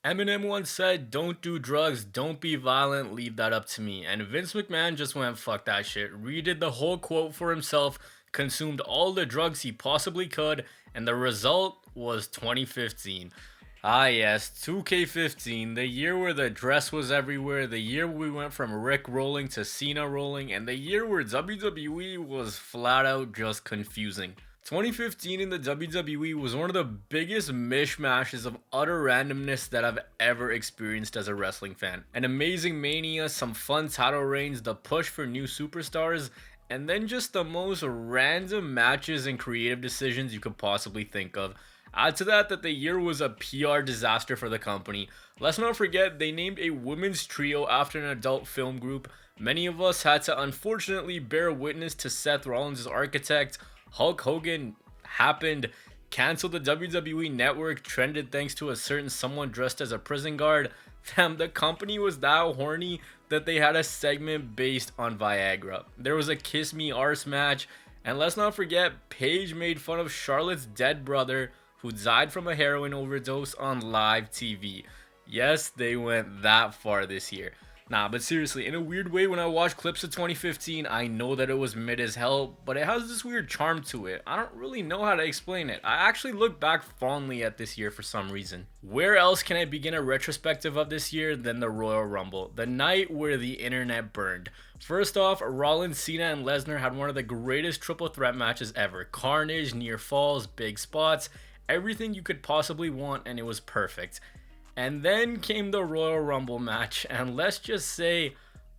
Eminem once said, "Don't do drugs, don't be violent, leave that up to me." And Vince McMahon just went, "Fuck that shit." Redid the whole quote for himself, consumed all the drugs he possibly could, and the result was 2015. Ah, yes, 2K15, the year where the dress was everywhere, the year we went from Rick rolling to Cena rolling, and the year where WWE was flat out just confusing. 2015 in the WWE was one of the biggest mishmashes of utter randomness that I've ever experienced as a wrestling fan. An amazing Mania, some fun title reigns, the push for new superstars, and then just the most random matches and creative decisions you could possibly think of. Add to that the year was a PR disaster for the company. Let's not forget they named a women's trio after an adult film group. Many of us had to unfortunately bear witness to Seth Rollins' architect. Hulk Hogan happened, canceled the WWE network, trended thanks to a certain someone dressed as a prison guard. Fam, the company was that horny that they had a segment based on Viagra. There was a Kiss Me Arse match, and let's not forget Paige made fun of Charlotte's dead brother who died from a heroin overdose on live TV. Yes, they went that far this year. Nah, but seriously, in a weird way, when I watch clips of 2015, I know that it was mid as hell, but it has this weird charm to it. I don't really know how to explain it. I actually look back fondly at this year for some reason. Where else can I begin a retrospective of this year than the Royal Rumble, the night where the internet burned? First off, Rollins, Cena, and Lesnar had one of the greatest triple threat matches ever. Carnage, near falls, big spots, everything you could possibly want, and it was perfect. And then came the Royal Rumble match, and let's just say,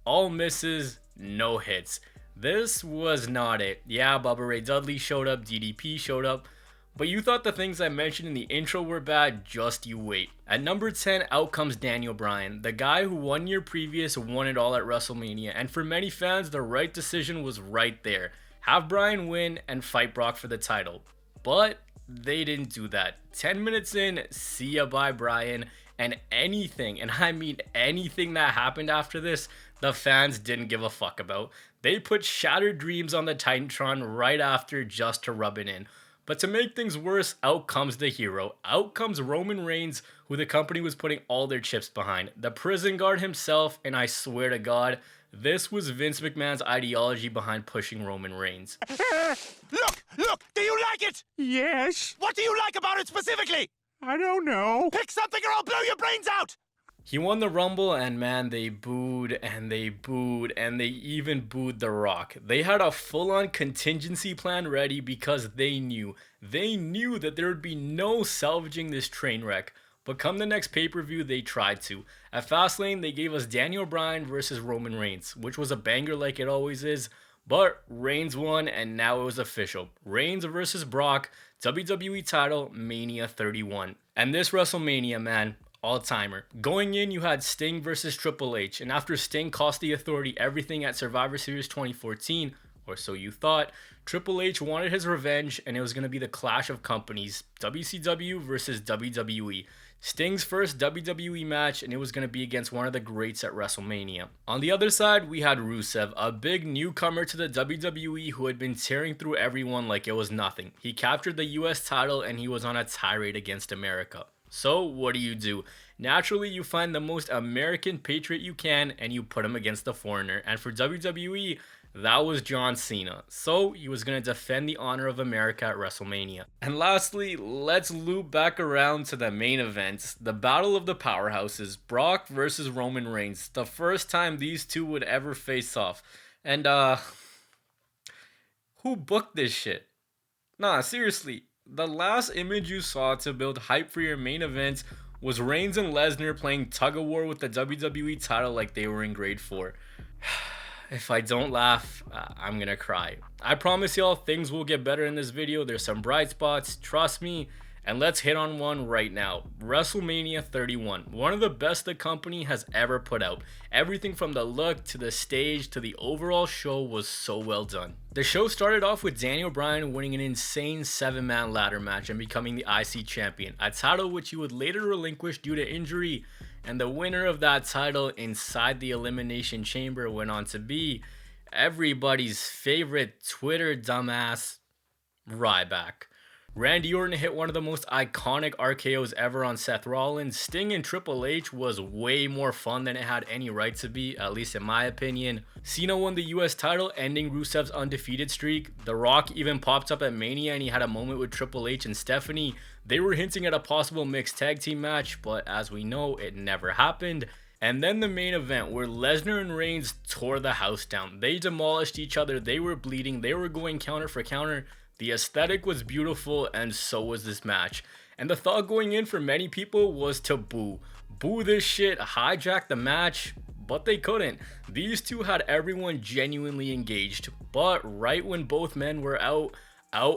all misses, no hits. This was not it. Yeah, Bubba Ray Dudley showed up, DDP showed up, but you thought the things I mentioned in the intro were bad, just you wait. At number 10, out comes Daniel Bryan, the guy who 1 year previous won it all at WrestleMania, and for many fans, the right decision was right there. Have Bryan win and fight Brock for the title. But they didn't do that. 10 minutes in, see ya bye Bryan. And anything, and I mean anything that happened after this, the fans didn't give a fuck about. They put Shattered Dreams on the Titantron right after just to rub it in. But to make things worse, out comes the hero. Out comes Roman Reigns, who the company was putting all their chips behind. The prison guard himself, and I swear to God, this was Vince McMahon's ideology behind pushing Roman Reigns. Look, do you like it? Yes. What do you like about it specifically? I don't know. Pick something or I'll blow your brains out! He won the Rumble, and man, they booed and they booed and they even booed The Rock. They had a full-on contingency plan ready because they knew that there would be no salvaging this train wreck. But come the next pay-per-view, they tried to. At Fastlane, they gave us Daniel Bryan versus Roman Reigns, which was a banger like it always is. But Reigns won, and now it was official. Reigns versus Brock, WWE title, Mania 31. And this WrestleMania, man, all-timer. Going in, you had Sting versus Triple H, and after Sting cost the Authority everything at Survivor Series 2014, or so you thought, Triple H wanted his revenge, and it was going to be the clash of companies, WCW versus WWE. Sting's first WWE match, and it was going to be against one of the greats at WrestleMania. On the other side, we had Rusev, a big newcomer to the WWE who had been tearing through everyone like it was nothing. He captured the US title, and he was on a tirade against America. So, what do? Naturally, you find the most American patriot you can, and you put him against the foreigner. And for WWE, that was John Cena. So he was going to defend the honor of America at WrestleMania. And lastly, let's loop back around to the main event, the Battle of the Powerhouses, Brock versus Roman Reigns. The first time these two would ever face off. And who booked this shit? Nah, seriously, the last image you saw to build hype for your main event was Reigns and Lesnar playing tug-of-war with the WWE title like they were in grade 4. If I don't laugh, I'm gonna cry. I promise y'all things will get better in this video. There's some bright spots, trust me. And let's hit on one right now. WrestleMania 31. One of the best the company has ever put out. Everything from the look to the stage to the overall show was so well done. The show started off with Daniel Bryan winning an insane 7-man ladder match and becoming the IC champion, a title which he would later relinquish due to injury. And the winner of that title inside the Elimination Chamber went on to be everybody's favorite Twitter dumbass, Ryback. Randy Orton hit one of the most iconic RKOs ever on Seth Rollins. Sting and Triple H was way more fun than it had any right to be, at least in my opinion. Cena won the US title, ending Rusev's undefeated streak. The Rock even popped up at Mania and he had a moment with Triple H and Stephanie. They were hinting at a possible mixed tag team match, but as we know, it never happened. And then the main event where Lesnar and Reigns tore the house down. They demolished each other, they were bleeding, they were going counter for counter. The aesthetic was beautiful and so was this match. And the thought going in for many people was to boo. Boo this shit, hijack the match, but they couldn't. These two had everyone genuinely engaged. But right when both men were out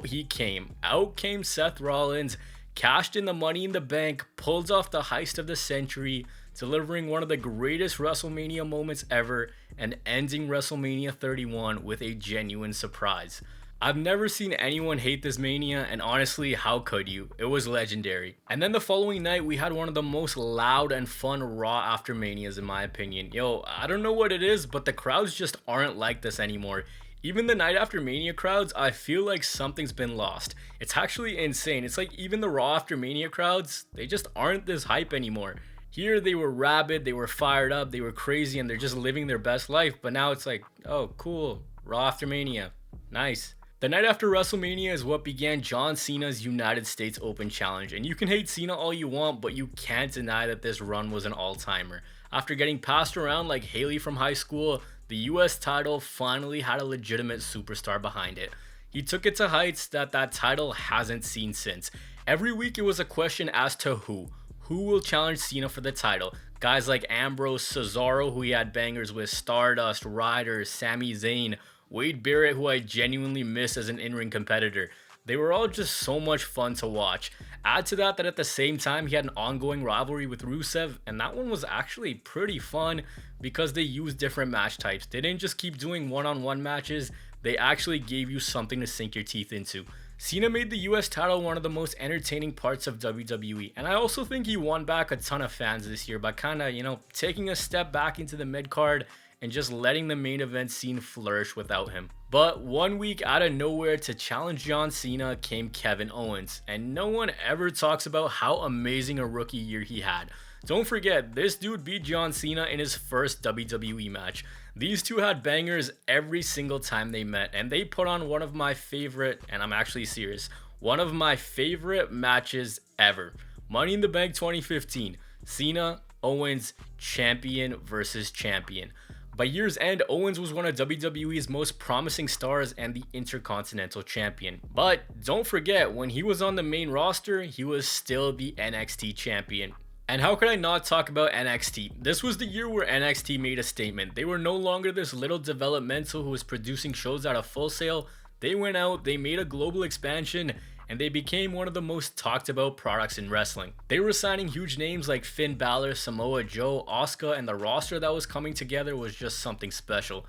he came. Out came Seth Rollins, cashed in the Money in the Bank, pulled off the heist of the century, delivering one of the greatest WrestleMania moments ever, and ending WrestleMania 31 with a genuine surprise. I've never seen anyone hate this Mania, and honestly, how could you? It was legendary. And then the following night, we had one of the most loud and fun Raw after Manias in my opinion. Yo, I don't know what it is, but the crowds just aren't like this anymore. Even the night after Mania crowds, I feel like something's been lost. It's actually insane. It's like even the Raw after Mania crowds, they just aren't this hype anymore. Here they were rabid, they were fired up, they were crazy, and they're just living their best life. But now it's like, oh cool, Raw after Mania, nice. The night after WrestleMania is what began John Cena's United States Open Challenge, and you can hate Cena all you want, but you can't deny that this run was an all-timer. After getting passed around like Haley from high school, the US title finally had a legitimate superstar behind it. He took it to heights that title hasn't seen since. Every week it was a question as to who will challenge Cena for the title. Guys like Ambrose, Cesaro, who he had bangers with, Stardust, Ryder, Sami Zayn, Wade Barrett, who I genuinely miss as an in-ring competitor. They were all just so much fun to watch. Add to that at the same time he had an ongoing rivalry with Rusev, and that one was actually pretty fun because they used different match types. They didn't just keep doing one-on-one matches, they actually gave you something to sink your teeth into. Cena made the US title one of the most entertaining parts of WWE, and I also think he won back a ton of fans this year by kinda, taking a step back into the mid-card and just letting the main event scene flourish without him. But 1 week out of nowhere to challenge John Cena came Kevin Owens, and no one ever talks about how amazing a rookie year he had. Don't forget, this dude beat John Cena in his first WWE match. These two had bangers every single time they met, and they put on one of my favorite, and I'm actually serious, one of my favorite matches ever. Money in the Bank 2015, Cena, Owens, champion versus champion. By year's end, Owens was one of WWE's most promising stars and the Intercontinental Champion. But don't forget, when he was on the main roster, he was still the NXT Champion. And how could I not talk about NXT? This was the year where NXT made a statement. They were no longer this little developmental who was producing shows out of Full Sail. They went out, they made a global expansion, and they became one of the most talked about products in wrestling. They were signing huge names like Finn Balor, Samoa Joe, Asuka, and the roster that was coming together was just something special.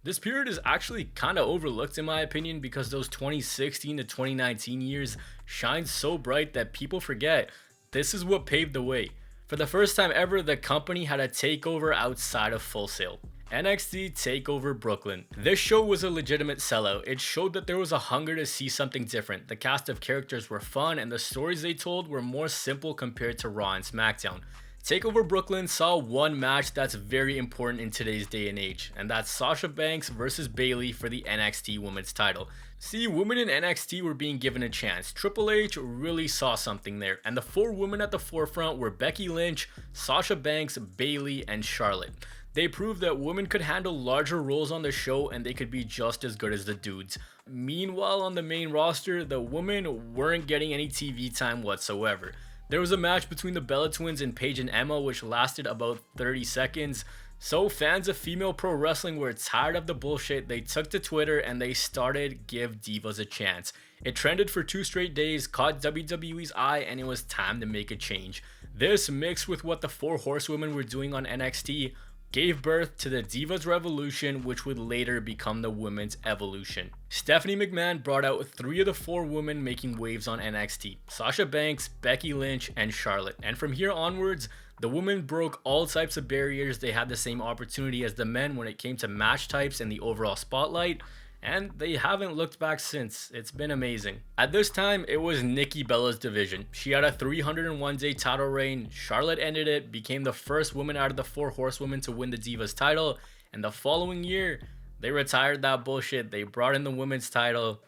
This period is actually kinda overlooked in my opinion because those 2016 to 2019 years shined so bright that people forget this is what paved the way. For the first time ever, the company had a takeover outside of Full Sail. NXT TakeOver Brooklyn. This show was a legitimate sellout. It showed that there was a hunger to see something different. The cast of characters were fun and the stories they told were more simple compared to Raw and SmackDown. TakeOver Brooklyn saw one match that's very important in today's day and age, and that's Sasha Banks versus Bayley for the NXT Women's title. See, women in NXT were being given a chance. Triple H really saw something there, and the four women at the forefront were Becky Lynch, Sasha Banks, Bayley, and Charlotte. They proved that women could handle larger roles on the show and they could be just as good as the dudes. Meanwhile, on the main roster, the women weren't getting any TV time whatsoever. There was a match between the Bella Twins and Paige and Emma which lasted about 30 seconds. So fans of female pro wrestling were tired of the bullshit. They took to Twitter and they started Give Divas a Chance. It trended for 2 straight days, caught WWE's eye, and it was time to make a change. This, mixed with what the 4 horsewomen were doing on NXT, gave birth to the Divas Revolution, which would later become the Women's Evolution. Stephanie McMahon brought out 3 of the 4 women making waves on NXT: Sasha Banks, Becky Lynch, and Charlotte. And from here onwards, the women broke all types of barriers. They had the same opportunity as the men when it came to match types and the overall spotlight. and they haven't looked back since. It's been amazing. At this time, it was Nikki Bella's division. She had a 301-day title reign. Charlotte ended it, became the first woman out of the 4 horsewomen to win the Divas title, and the following year, they retired that bullshit. They brought in the women's title.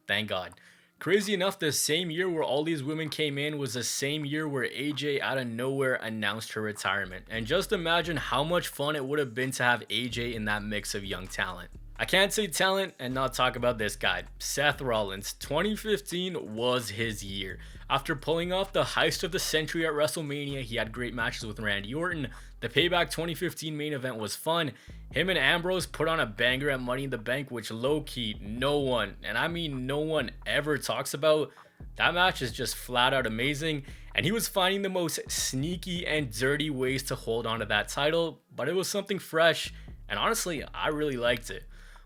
Thank God. Crazy enough, the same year where all these women came in was the same year where AJ out of nowhere announced her retirement. And just imagine how much fun it would have been to have AJ in that mix of young talent. I can't say talent and not talk about this guy, Seth Rollins. 2015 was his year. After pulling off the heist of the century at WrestleMania, he had great matches with Randy Orton. The Payback 2015 main event was fun. Him and Ambrose put on a banger at Money in the Bank, which low-key no one, and I mean no one, ever talks about. That match is just flat out amazing, and he was finding the most sneaky and dirty ways to hold on to that title, but it was something fresh, and honestly, I really liked it.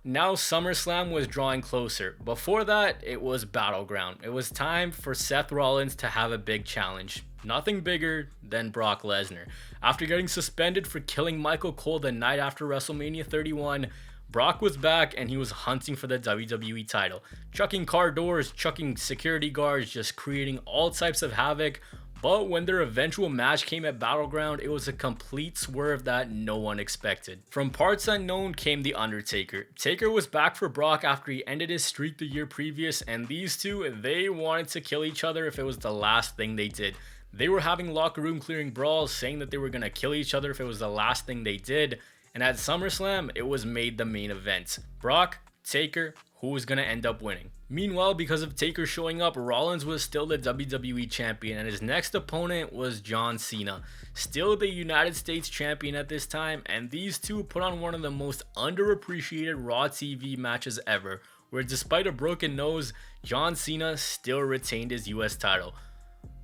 Now SummerSlam was drawing closer. Before that, it was Battleground. It was time for Seth Rollins to have a big challenge. Nothing bigger than Brock Lesnar. After getting suspended for killing Michael Cole the night after WrestleMania 31, Brock was back and he was hunting for the WWE title. Chucking car doors, chucking security guards, just creating all types of havoc. But when their eventual match came at Battleground, it was a complete swerve that no one expected. From parts unknown came The Undertaker. Taker was back for Brock after he ended his streak the year previous, and these two, they wanted to kill each other if it was the last thing they did. They were having locker room clearing brawls, saying that they were going to kill each other if it was the last thing they did, and at SummerSlam, it was made the main event. Brock, Taker, who was going to end up winning. Meanwhile, because of Taker showing up, Rollins was still the WWE champion, and his next opponent was John Cena, still the United States champion at this time, and these two put on one of the most underappreciated Raw TV matches ever, where despite a broken nose, John Cena still retained his US title.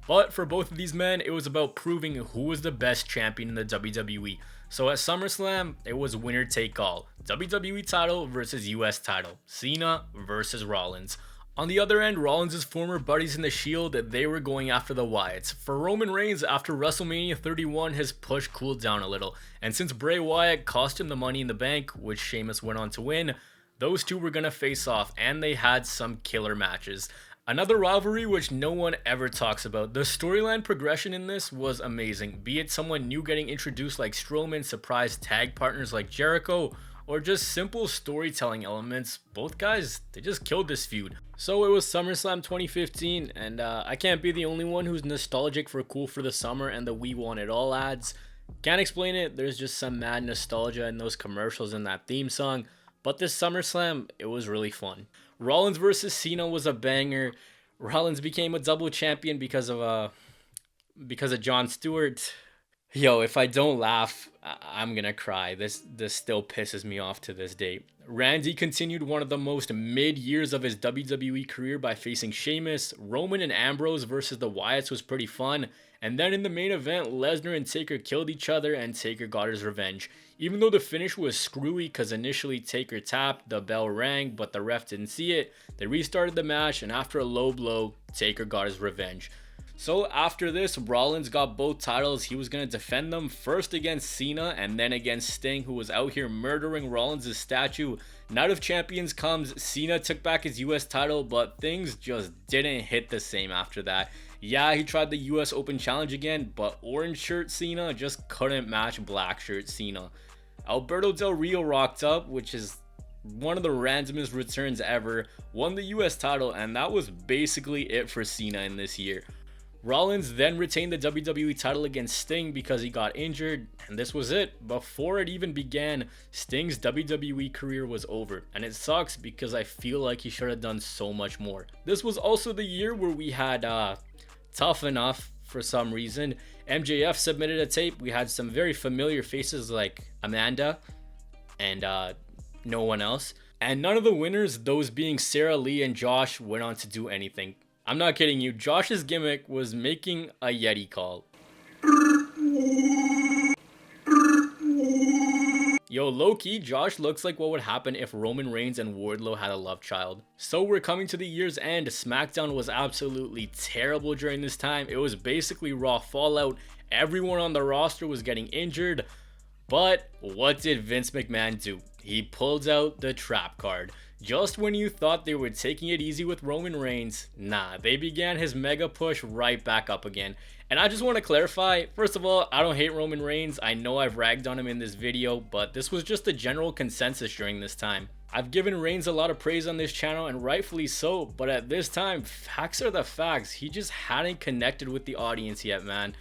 But for both of these men, it was about proving who was the best champion in the WWE. So at SummerSlam, it was winner take all. WWE title versus US title. Cena versus Rollins. On the other end, Rollins' former buddies in the Shield, they were going after the Wyatts. For Roman Reigns, after WrestleMania 31, his push cooled down a little. And since Bray Wyatt cost him the Money in the Bank, which Sheamus went on to win, those two were going to face off, and they had some killer matches. Another rivalry which no one ever talks about. The storyline progression in this was amazing. Be it someone new getting introduced like Strowman, surprise tag partners like Jericho, or just simple storytelling elements, both guys, they just killed this feud. So it was SummerSlam 2015, and I can't be the only one who's nostalgic for Cool for the Summer and the We Want It All ads. Can't explain it, there's just some mad nostalgia in those commercials and that theme song. But this SummerSlam, it was really fun. Rollins versus Cena was a banger. Rollins became a double champion because of Jon Stewart. Yo, if I don't laugh, I'm gonna cry. This still pisses me off to this day. Randy continued one of the most mid years of his WWE career by facing Sheamus. Roman and Ambrose versus the Wyatts was pretty fun. And then in the main event, Lesnar and Taker killed each other and Taker got his revenge. Even though the finish was screwy because initially Taker tapped, the bell rang, but the ref didn't see it, they restarted the match, and after a low blow, Taker got his revenge. So after this, Rollins got both titles. He was going to defend them first against Cena and then against Sting, who was out here murdering Rollins' statue. Night of Champions comes, Cena took back his US title, but things just didn't hit the same after that. Yeah, he tried the US Open Challenge again, but orange shirt Cena just couldn't match black shirt Cena. Alberto Del Rio rocked up, which is one of the randomest returns ever, won the US title, and that was basically it for Cena in this year. Rollins then retained the WWE title against Sting because he got injured, and this was it. Before it even began, Sting's WWE career was over, and it sucks because I feel like he should have done so much more. This was also the year where we had Tough Enough for some reason. MJF submitted a tape. We had some very familiar faces like Amanda and no one else. And none of the winners, those being Sarah Lee and Josh, went on to do anything. I'm not kidding you, Josh's gimmick was making a Yeti call. Yo, low-key, Josh looks like what would happen if Roman Reigns and Wardlow had a love child. So we're coming to the year's end. SmackDown was absolutely terrible during this time. It was basically Raw Fallout. Everyone on the roster was getting injured. But what did Vince McMahon do? He pulled out the trap card. Just when you thought they were taking it easy with Roman Reigns, nah, they began his mega push right back up again. And I just want to clarify, first of all, I don't hate Roman Reigns. I know I've ragged on him in this video, but this was just the general consensus during this time. I've given Reigns a lot of praise on this channel, and rightfully so, but at this time, facts are the facts. He just hadn't connected with the audience yet, man.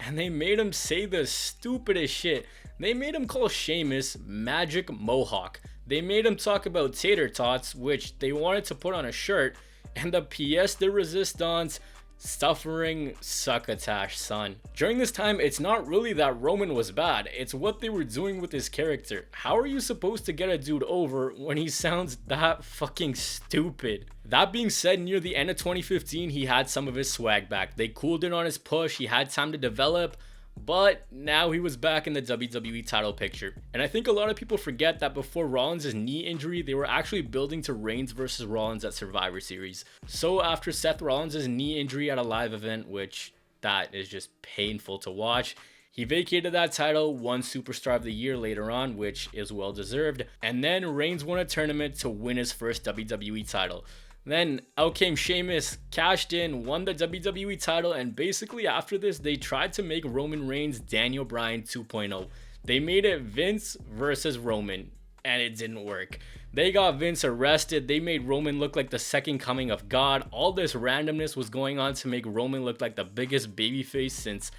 And they made him say the stupidest shit. They made him call Sheamus Magic Mohawk. They made him talk about tater tots, which they wanted to put on a shirt, and the pièce de resistance, suffering succotash, son. During this time, it's not really that Roman was bad, it's what they were doing with his character. How are you supposed to get a dude over when he sounds that fucking stupid? That being said, near the end of 2015, he had some of his swag back. They cooled in on his push, he had time to develop, but now he was back in the WWE title picture. And I think a lot of people forget that before Rollins' knee injury, they were actually building to Reigns versus Rollins at Survivor Series. So after Seth Rollins' knee injury at a live event, which that is just painful to watch, he vacated that title, won Superstar of the Year later on, which is well deserved, and then Reigns won a tournament to win his first WWE title. Then out came Sheamus, cashed in, won the WWE title, and basically after this, they tried to make Roman Reigns Daniel Bryan 2.0. They made it Vince versus Roman, and it didn't work. They got Vince arrested, they made Roman look like the second coming of God. All this randomness was going on to make Roman look like the biggest babyface since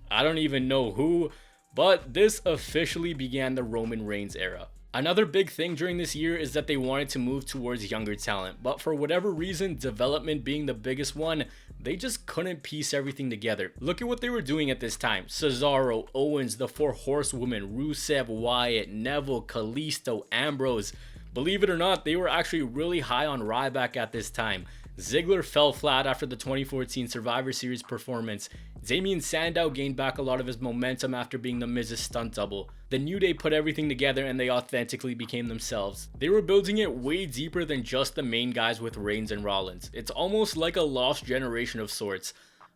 I don't even know who, but this officially began the Roman Reigns era. Another big thing during this year is that they wanted to move towards younger talent, but for whatever reason, development being the biggest one, they just couldn't piece everything together. Look at what they were doing at this time. Cesaro, Owens, the Four Horsewomen, Rusev, Wyatt, Neville, Kalisto, Ambrose. Believe it or not, they were actually really high on Ryback at this time. Ziggler fell flat after the 2014 Survivor Series performance. Damien Sandow gained back a lot of his momentum after being the Miz's stunt double. The New Day put everything together and they authentically became themselves. They were building it way deeper than just the main guys with Reigns and Rollins. It's almost like a lost generation of sorts.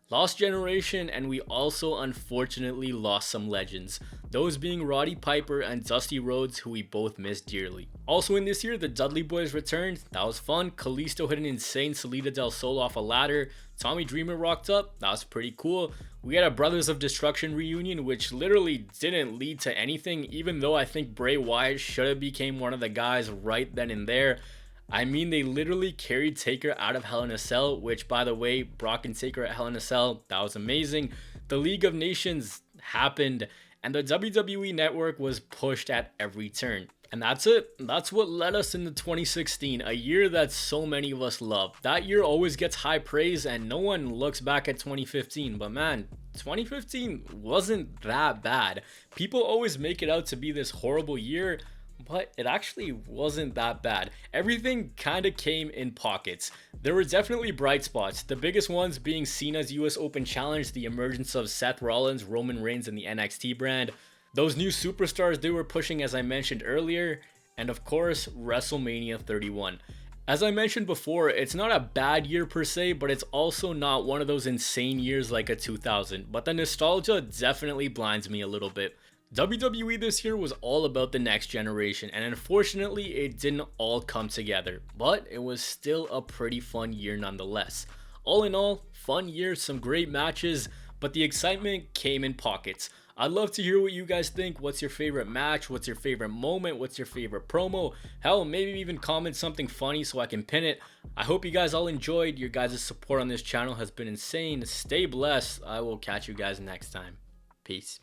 Lost generation, and we also unfortunately lost some legends. Those being Roddy Piper and Dusty Rhodes, who we both miss dearly. Also in this year, the Dudley Boys returned. That was fun. Kalisto hit an insane Salida del Sol off a ladder. Tommy Dreamer rocked up. That was pretty cool. We had a Brothers of Destruction reunion, which literally didn't lead to anything, even though I think Bray Wyatt should have became one of the guys right then and there. I mean, they literally carried Taker out of Hell in a Cell, which, by the way, Brock and Taker at Hell in a Cell, that was amazing. The League of Nations happened, and the WWE Network was pushed at every turn. And that's it. That's what led us into 2016, a year that so many of us love. That year always gets high praise, and no one looks back at 2015, but man, 2015 wasn't that bad. People always make it out to be this horrible year, but it actually wasn't that bad. Everything kind of came in pockets. There were definitely bright spots, the biggest ones being Cena's US Open Challenge, the emergence of Seth Rollins, Roman Reigns, and the NXT brand, those new superstars they were pushing as I mentioned earlier, and of course, WrestleMania 31. As I mentioned before, it's not a bad year per se, but it's also not one of those insane years like a 2000, but the nostalgia definitely blinds me a little bit. WWE this year was all about the next generation, and unfortunately it didn't all come together, but it was still a pretty fun year nonetheless. All in all, fun year, some great matches, but the excitement came in pockets. I'd love to hear what you guys think. What's your favorite match? What's your favorite moment? What's your favorite promo? Hell, maybe even comment something funny so I can pin it. I hope you guys all enjoyed. Your guys' support on this channel has been insane. Stay blessed. I will catch you guys next time. Peace.